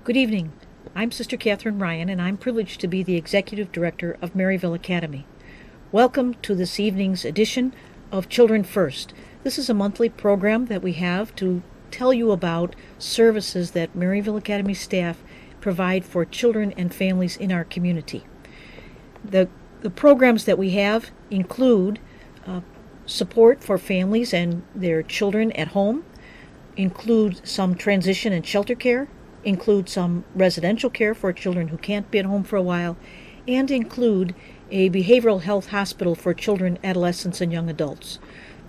Good evening. I'm Sister Catherine Ryan, and I'm privileged to be the Executive Director of Maryville Academy. Welcome to this evening's edition of Children First. This is a monthly program that we have to tell you about services that Maryville Academy staff provide for children and families in our community. The programs that we have include support for families and their children at home, include some transition and shelter care, include some residential care for children who can't be at home for a while, and include a behavioral health hospital for children, adolescents, and young adults.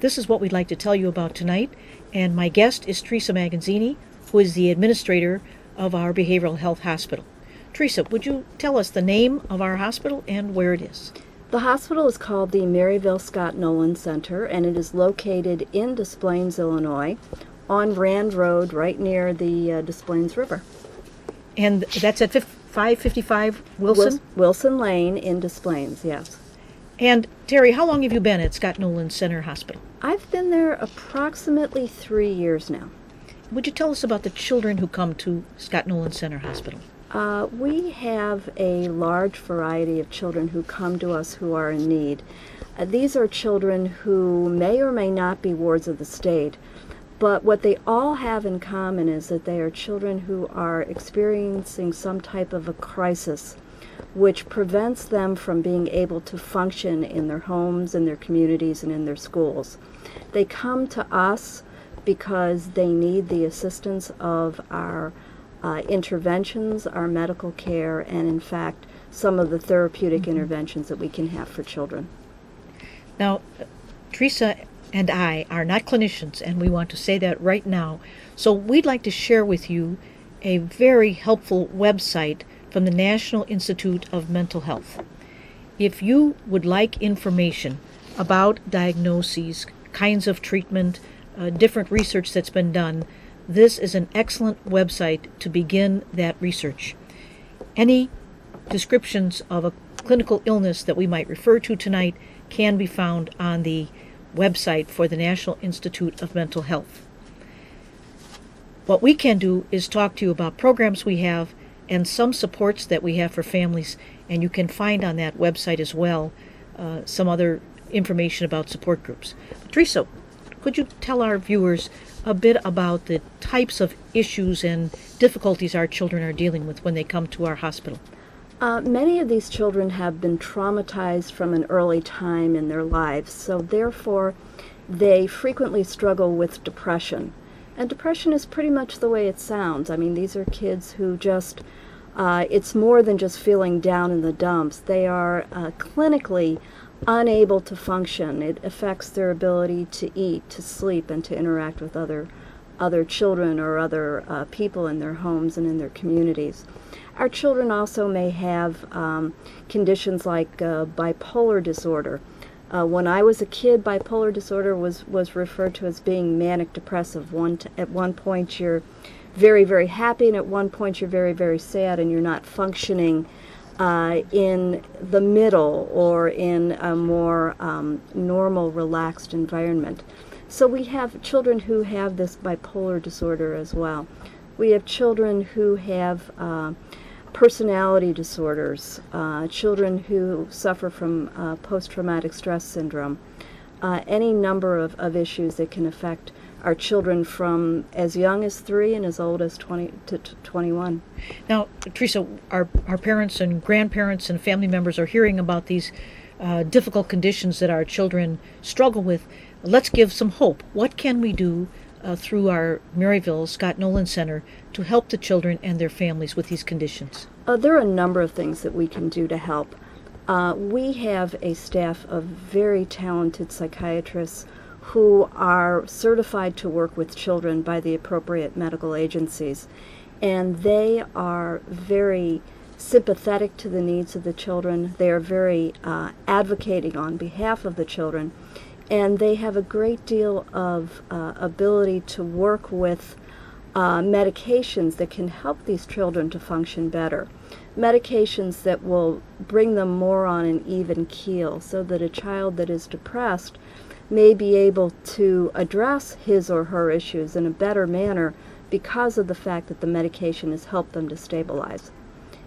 This is what we'd like to tell you about tonight, and my guest is Teresa Magazzini, who is the administrator of our behavioral health hospital. Teresa, would you tell us the name of our hospital and where it is? The hospital is called the Maryville Scott Nolan Center, and it is located in Des Plaines, Illinois, on Rand Road, right near the Des Plaines River. And that's at 555 Wilson? Wilson Lane in Des Plaines, yes. And Terry, how long have you been at Scott Nolan Center Hospital? I've been there approximately 3 years now. Would you tell us about the children who come to Scott Nolan Center Hospital? We have a large variety of children who come to us who are in need. These are children who may or may not be wards of the state, but what they all have in common is that they are children who are experiencing some type of a crisis which prevents them from being able to function in their homes, in their communities, and in their schools. They come to us because they need the assistance of our interventions, our medical care, and in fact, some of the therapeutic interventions that we can have for children. Now, Teresa and I are not clinicians, and we want to say that right now. So we'd like to share with you a very helpful website from the National Institute of Mental Health. If you would like information about diagnoses, kinds of treatment, different research that's been done, this is an excellent website to begin that research. Any descriptions of a clinical illness that we might refer to tonight can be found on the website for the National Institute of Mental Health. What we can do is talk to you about programs we have and some supports that we have for families, and you can find on that website as well some other information about support groups. Teresa, could you tell our viewers a bit about the types of issues and difficulties our children are dealing with when they come to our hospital? Many of these children have been traumatized from an early time in their lives, so therefore they frequently struggle with depression. And depression is pretty much the way it sounds. I mean, these are kids who just, it's more than just feeling down in the dumps. They are clinically unable to function. It affects their ability to eat, to sleep, and to interact with other children or other people in their homes and in their communities. Our children also may have conditions like bipolar disorder. When I was a kid, bipolar disorder was referred to as being manic depressive. At one point you're very, very happy, and at one point you're very, very sad, and you're not functioning in the middle or in a more normal, relaxed environment. So we have children who have this bipolar disorder as well. We have children who have personality disorders, children who suffer from post-traumatic stress syndrome, any number of issues that can affect our children from as young as 3 and as old as 20 to 21. Now, Teresa, our parents and grandparents and family members are hearing about these difficult conditions that our children struggle with. Let's give some hope. What can we do through our Maryville Scott Nolan Center to help the children and their families with these conditions? There are a number of things that we can do to help. We have a staff of very talented psychiatrists who are certified to work with children by the appropriate medical agencies, and they are very sympathetic to the needs of the children. They are very advocating on behalf of the children, and they have a great deal of ability to work with medications that can help these children to function better. Medications that will bring them more on an even keel, so that a child that is depressed may be able to address his or her issues in a better manner because of the fact that the medication has helped them to stabilize.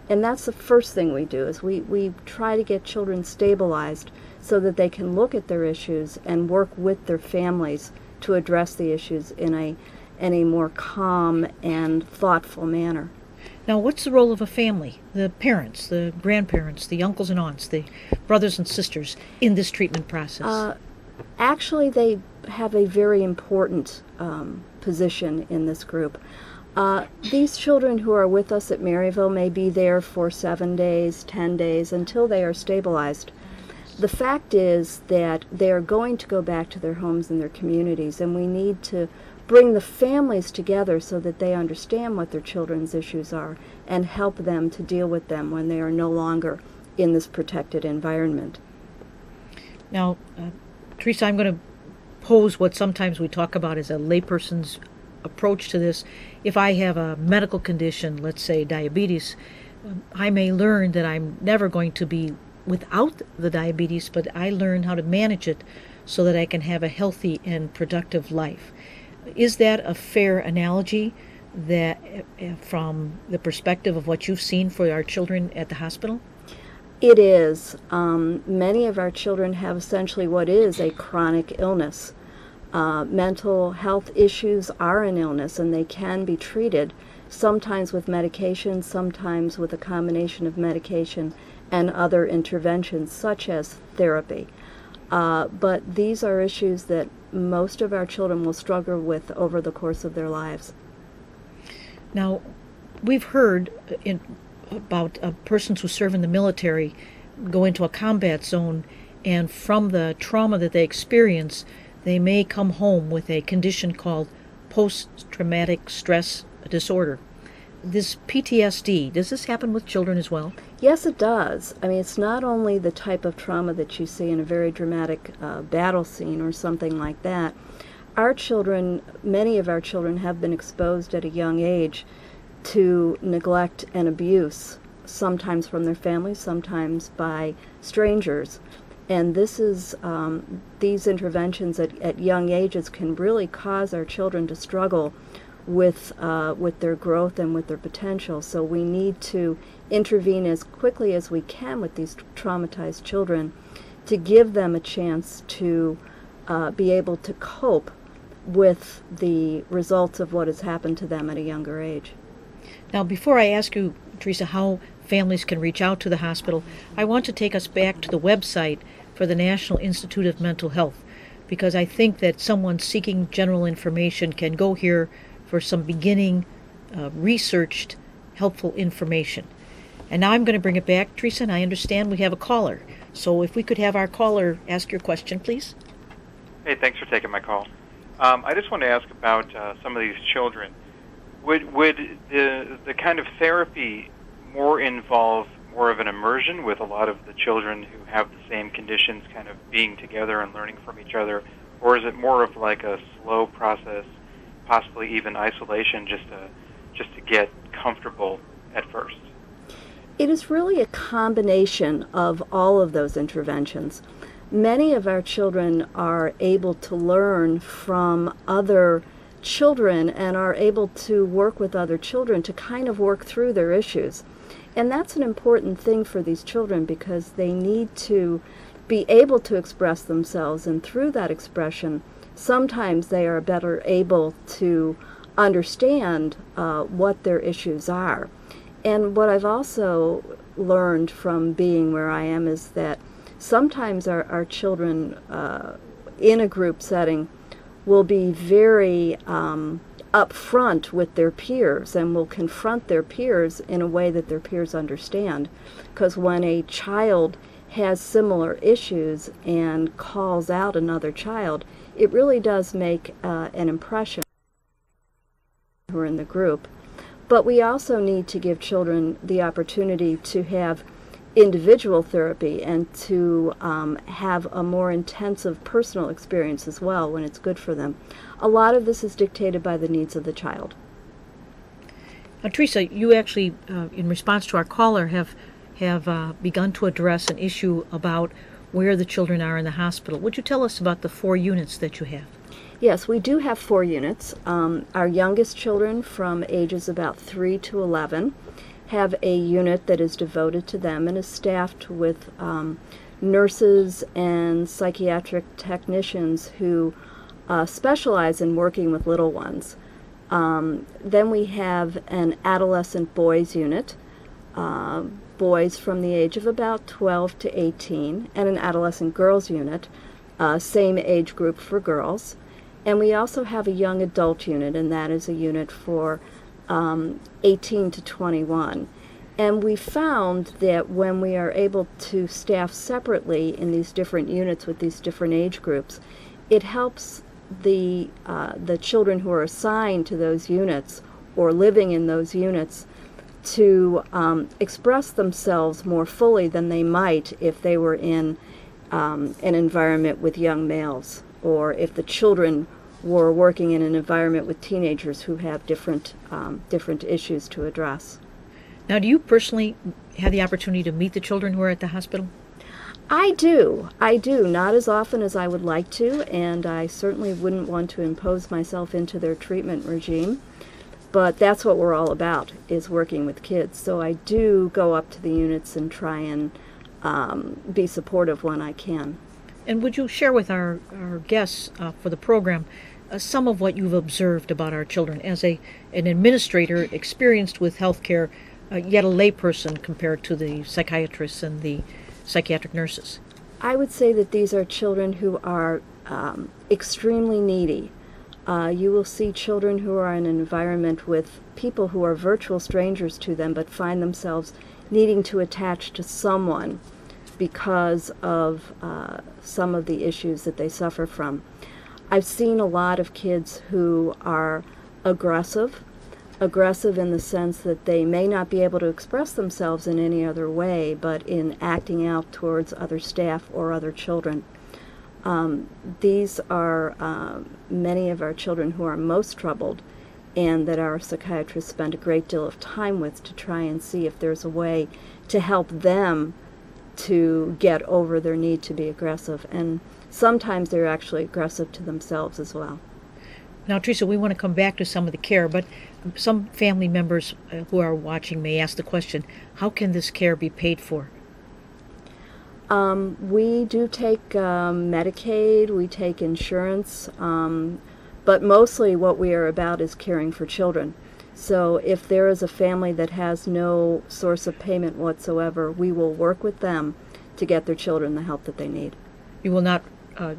And that's the first thing we do, is we try to get children stabilized so that they can look at their issues and work with their families to address the issues in a more calm and thoughtful manner. Now, what's the role of a family, the parents, the grandparents, the uncles and aunts, the brothers and sisters in this treatment process? Actually, they have a very important position in this group. These children who are with us at Maryville may be there for 7 days, 10 days, until they are stabilized. The fact is that they are going to go back to their homes and their communities, and we need to bring the families together so that they understand what their children's issues are and help them to deal with them when they are no longer in this protected environment. Now, Teresa, I'm going to pose what sometimes we talk about as a layperson's approach to this. If I have a medical condition, let's say diabetes, I may learn that I'm never going to be without the diabetes, but I learn how to manage it so that I can have a healthy and productive life. Is that a fair analogy that from the perspective of what you've seen for our children at the hospital? It is. Many of our children have essentially what is a chronic illness. Mental health issues are an illness, and they can be treated, sometimes with medication, sometimes with a combination of medication and other interventions such as therapy. But these are issues that most of our children will struggle with over the course of their lives. Now, we've heard about persons who serve in the military go into a combat zone, and from the trauma that they experience, they may come home with a condition called post-traumatic stress disorder. This PTSD, does this happen with children as well? Yes, it does. I mean, it's not only the type of trauma that you see in a very dramatic battle scene or something like that. Our children, many of our children have been exposed at a young age to neglect and abuse, sometimes from their families, sometimes by strangers. And this is these interventions at young ages can really cause our children to struggle with their growth and with their potential. So we need to intervene as quickly as we can with these traumatized children to give them a chance to be able to cope with the results of what has happened to them at a younger age. Now, before I ask you, Teresa, how families can reach out to the hospital, I want to take us back to the website for the National Institute of Mental Health, because I think that someone seeking general information can go here for some beginning, researched, helpful information. And now I'm going to bring it back, Teresa, and I understand we have a caller. So if we could have our caller ask your question, please. Hey, thanks for taking my call. I just want to ask about some of these children. Would the kind of therapy more involve more of an immersion with a lot of the children who have the same conditions kind of being together and learning from each other, or is it more of like a slow process, possibly even isolation, just to get comfortable at first? It is really a combination of all of those interventions. Many of our children are able to learn from other children and are able to work with other children to kind of work through their issues. And that's an important thing for these children because they need to be able to express themselves, and through that expression, sometimes they are better able to understand what their issues are. And what I've also learned from being where I am is that sometimes our children in a group setting will be very upfront with their peers and will confront their peers in a way that their peers understand. Because when a child has similar issues and calls out another child, it really does make an impression who are in the group. But we also need to give children the opportunity to have individual therapy and to have a more intensive personal experience as well when it's good for them. A lot of this is dictated by the needs of the child. Now, Teresa, you actually, in response to our caller, have begun to address an issue about where the children are in the hospital. Would you tell us about the 4 units that you have? Yes, we do have 4 units. Our youngest children from ages about 3 to 11 have a unit that is devoted to them and is staffed with nurses and psychiatric technicians who specialize in working with little ones. Then we have an adolescent boys unit, boys from the age of about 12 to 18, and an adolescent girls unit, same age group for girls. And we also have a young adult unit, and that is a unit for 18 to 21. And we found that when we are able to staff separately in these different units with these different age groups, it helps the children who are assigned to those units or living in those units to express themselves more fully than they might if they were in an environment with young males, or if the children were working in an environment with teenagers who have different issues to address. Now, do you personally have the opportunity to meet the children who are at the hospital? I do. Not as often as I would like to, and I certainly wouldn't want to impose myself into their treatment regime. But that's what we're all about, is working with kids. So I do go up to the units and try and be supportive when I can. And would you share with our guests for the program some of what you've observed about our children as an administrator experienced with healthcare, yet a layperson compared to the psychiatrists and the psychiatric nurses? I would say that these are children who are extremely needy. You will see children who are in an environment with people who are virtual strangers to them but find themselves needing to attach to someone because of some of the issues that they suffer from. I've seen a lot of kids who are aggressive in the sense that they may not be able to express themselves in any other way, but in acting out towards other staff or other children. These are many of our children who are most troubled, and that our psychiatrists spend a great deal of time with to try and see if there's a way to help them to get over their need to be aggressive. And sometimes they're actually aggressive to themselves as well. Now, Teresa, we want to come back to some of the care, but some family members who are watching may ask the question, how can this care be paid for? We do take Medicaid, we take insurance, but mostly what we are about is caring for children. So if there is a family that has no source of payment whatsoever, we will work with them to get their children the help that they need. You will not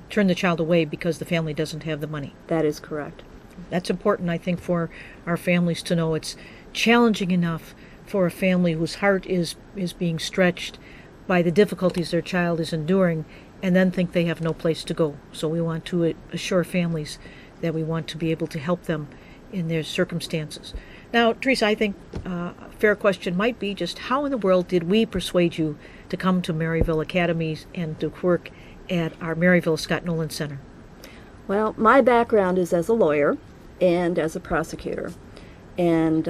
turn the child away because the family doesn't have the money. That is correct. That's important, I think, for our families to know. It's challenging enough for a family whose heart is being stretched by the difficulties their child is enduring, and then think they have no place to go. So we want to assure families that we want to be able to help them in their circumstances. Now, Teresa, I think a fair question might be just how in the world did we persuade you to come to Maryville Academies and to work at our Maryville Scott Nolan Center? Well, my background is as a lawyer and as a prosecutor. And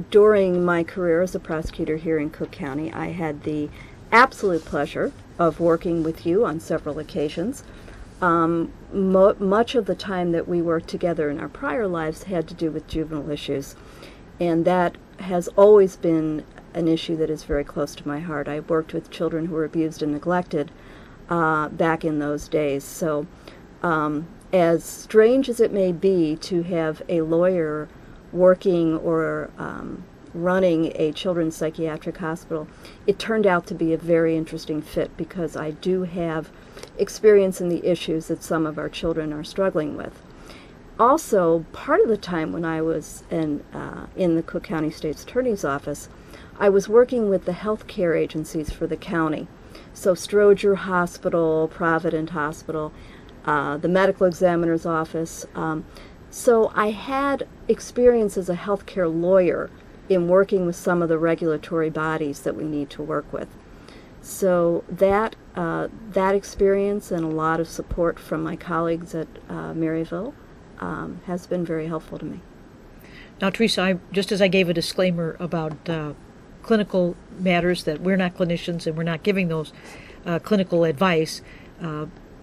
during my career as a prosecutor here in Cook County, I had the absolute pleasure of working with you on several occasions. Much of the time that we worked together in our prior lives had to do with juvenile issues, and that has always been an issue that is very close to my heart. I worked with children who were abused and neglected back in those days. So as strange as it may be to have a lawyer working or running a children's psychiatric hospital, it turned out to be a very interesting fit because I do have experience in the issues that some of our children are struggling with. Also, part of the time when I was in the Cook County State's Attorney's Office, I was working with the health care agencies for the county. So Stroger Hospital, Provident Hospital, the medical examiner's office. So I had experience as a healthcare lawyer in working with some of the regulatory bodies that we need to work with. So that experience and a lot of support from my colleagues at Maryville has been very helpful to me. Now, Teresa, just as I gave a disclaimer about clinical matters, that we're not clinicians and we're not giving those clinical advice,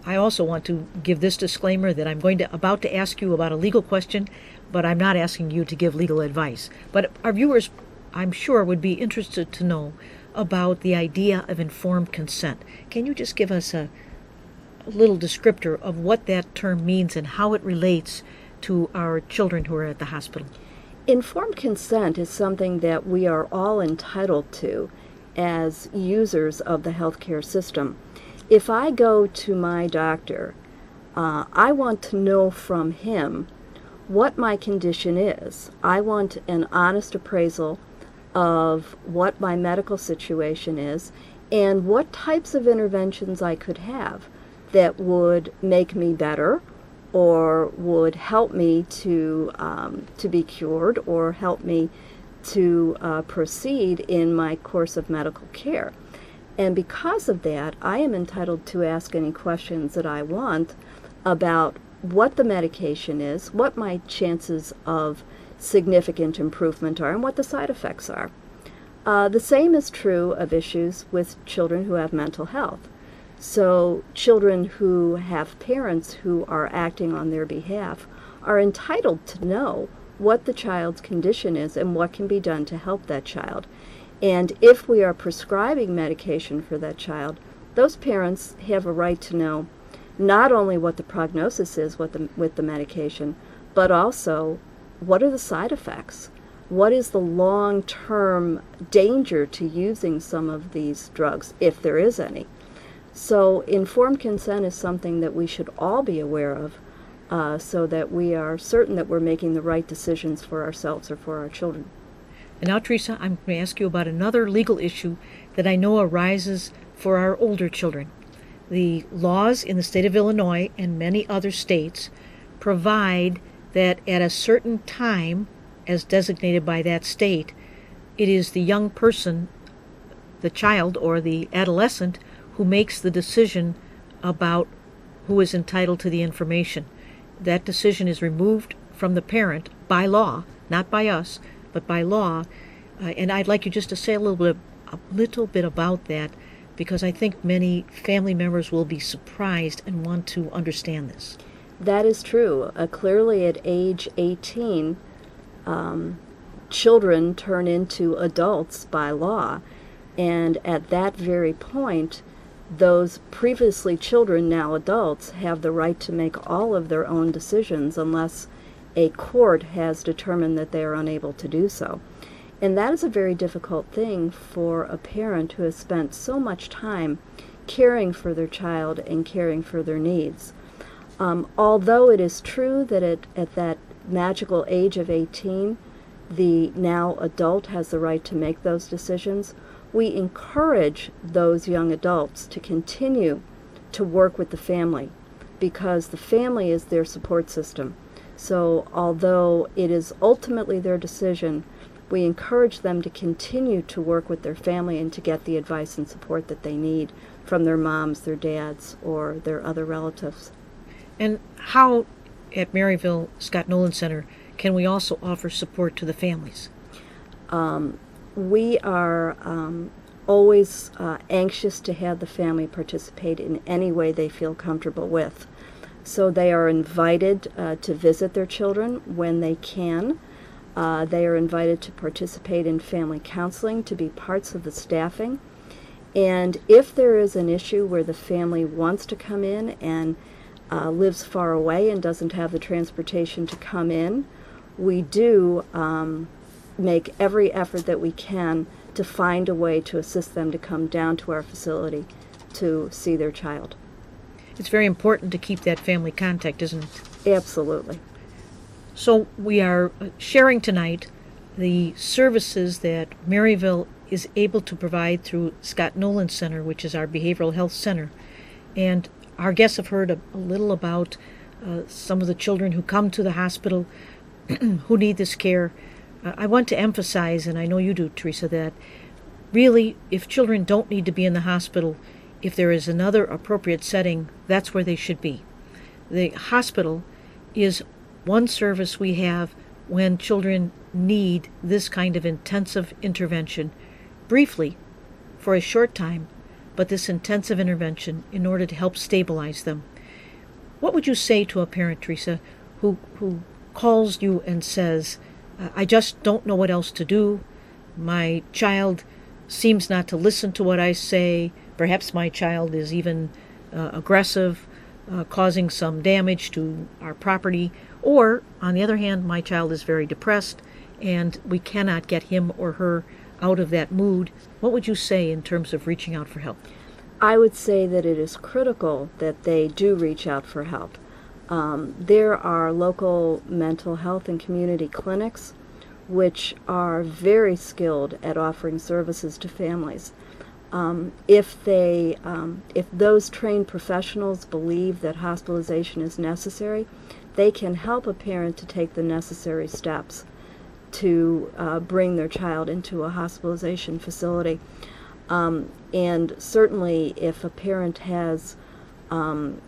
I also want to give this disclaimer that I'm about to ask you about a legal question, but I'm not asking you to give legal advice. But our viewers, I'm sure, would be interested to know about the idea of informed consent. Can you just give us a little descriptor of what that term means and how it relates to our children who are at the hospital? Informed consent is something that we are all entitled to as users of the healthcare system. If I go to my doctor, I want to know from him what my condition is. I want an honest appraisal of what my medical situation is and what types of interventions I could have that would make me better or would help me to be cured or help me to proceed in my course of medical care. And because of that, I am entitled to ask any questions that I want about what the medication is, what my chances of significant improvement are, and what the side effects are. The same is true of issues with children who have mental health. So children who have parents who are acting on their behalf are entitled to know what the child's condition is and what can be done to help that child. And if we are prescribing medication for that child, those parents have a right to know not only what the prognosis is with the medication, but also what are the side effects? What is the long-term danger to using some of these drugs, if there is any? So informed consent is something that we should all be aware of so that we are certain that we're making the right decisions for ourselves or for our children. And now, Teresa, I'm going to ask you about another legal issue that I know arises for our older children. The laws in the state of Illinois and many other states provide that at a certain time, as designated by that state, it is the young person, the child or the adolescent, who makes the decision about who is entitled to the information. That decision is removed from the parent by law, not by us, but by law. And I'd like you just to say a little bit about that, because I think many family members will be surprised and want to understand this. That is true. Clearly at age 18, children turn into adults by law. And at that very point, those previously children, now adults, have the right to make all of their own decisions unless a court has determined that they are unable to do so. And that is a very difficult thing for a parent who has spent so much time caring for their child and caring for their needs. Although it is true that at that magical age of 18, the now adult has the right to make those decisions, we encourage those young adults to continue to work with the family because the family is their support system. So although it is ultimately their decision, we encourage them to continue to work with their family and to get the advice and support that they need from their moms, their dads, or their other relatives. And how, at Maryville Scott Nolan Center, can we also offer support to the families? We are always anxious to have the family participate in any way they feel comfortable with. So they are invited to visit their children when they can. They are invited to participate in family counseling, to be parts of the staffing. And if there is an issue where the family wants to come in and lives far away and doesn't have the transportation to come in, we do make every effort that we can to find a way to assist them to come down to our facility to see their child. It's very important to keep that family contact, isn't it? Absolutely. So we are sharing tonight the services that Maryville is able to provide through Scott Nolan Center, which is our behavioral health center. And our guests have heard a little about some of the children who come to the hospital who need this care. I want to emphasize, and I know you do, Teresa, that really, if children don't need to be in the hospital, if there is another appropriate setting, that's where they should be. The hospital is one service we have when children need this kind of intensive intervention, briefly, for a short time, but this intensive intervention in order to help stabilize them. What would you say to a parent, Teresa, who calls you and says, I just don't know what else to do. My child seems not to listen to what I say. Perhaps my child is even aggressive, causing some damage to our property. Or, on the other hand, my child is very depressed and we cannot get him or her out of that mood. What would you say in terms of reaching out for help? I would say that it is critical that they do reach out for help. There are local mental health and community clinics which are very skilled at offering services to families. If those trained professionals believe that hospitalization is necessary, they can help a parent to take the necessary steps to bring their child into a hospitalization facility. And certainly if a parent has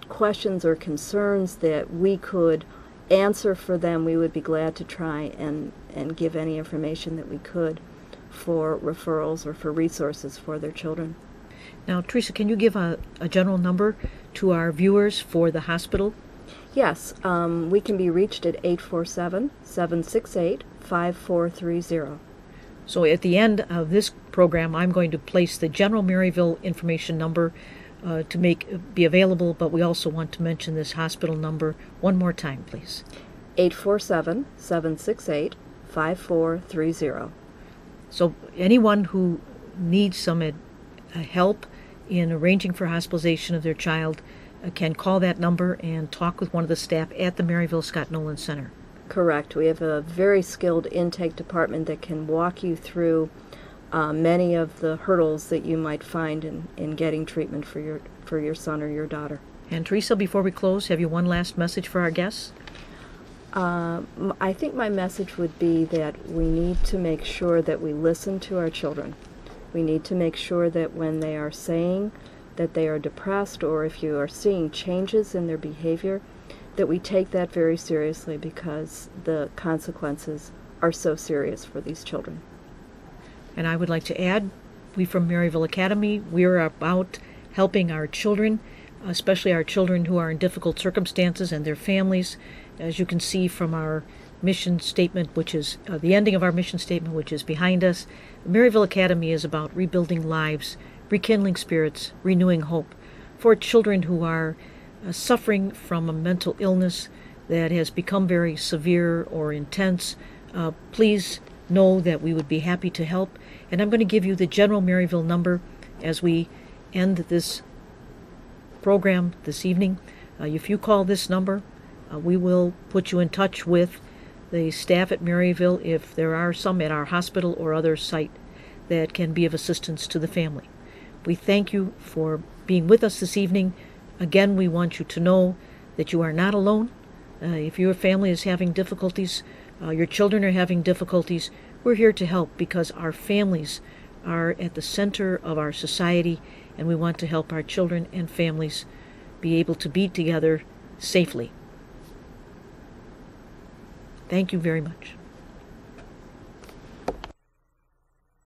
questions or concerns that we could answer for them, we would be glad to try and give any information that we could for referrals or for resources for their children. Now, Teresa, can you give a general number to our viewers for the hospital? Yes, we can be reached at 847-768-5430. So at the end of this program, I'm going to place the general Maryville information number to be available, but we also want to mention this hospital number one more time, please. 847-768-5430. So anyone who needs some help in arranging for hospitalization of their child can call that number and talk with one of the staff at the Maryville Scott Nolan Center. Correct. We have a very skilled intake department that can walk you through many of the hurdles that you might find in getting treatment for your son or your daughter. And Teresa, before we close, have you one last message for our guests? I think my message would be that we need to make sure that we listen to our children. We need to make sure that when they are saying that they are depressed, or if you are seeing changes in their behavior, that we take that very seriously, because the consequences are so serious for these children. And I would like to add, we from Maryville Academy, we're about helping our children, especially our children who are in difficult circumstances and their families. As you can see from our mission statement, which is the ending of our mission statement, which is behind us, Maryville Academy is about rebuilding lives, rekindling spirits, renewing hope for children who are suffering from a mental illness that has become very severe or intense. Please know that we would be happy to help. And I'm going to give you the general Maryville number as we end this program this evening. If you call this number, we will put you in touch with the staff at Maryville if there are some at our hospital or other site that can be of assistance to the family. We thank you for being with us this evening. Again, we want you to know that you are not alone. If your family is having difficulties, your children are having difficulties, we're here to help, because our families are at the center of our society, and we want to help our children and families be able to be together safely. Thank you very much.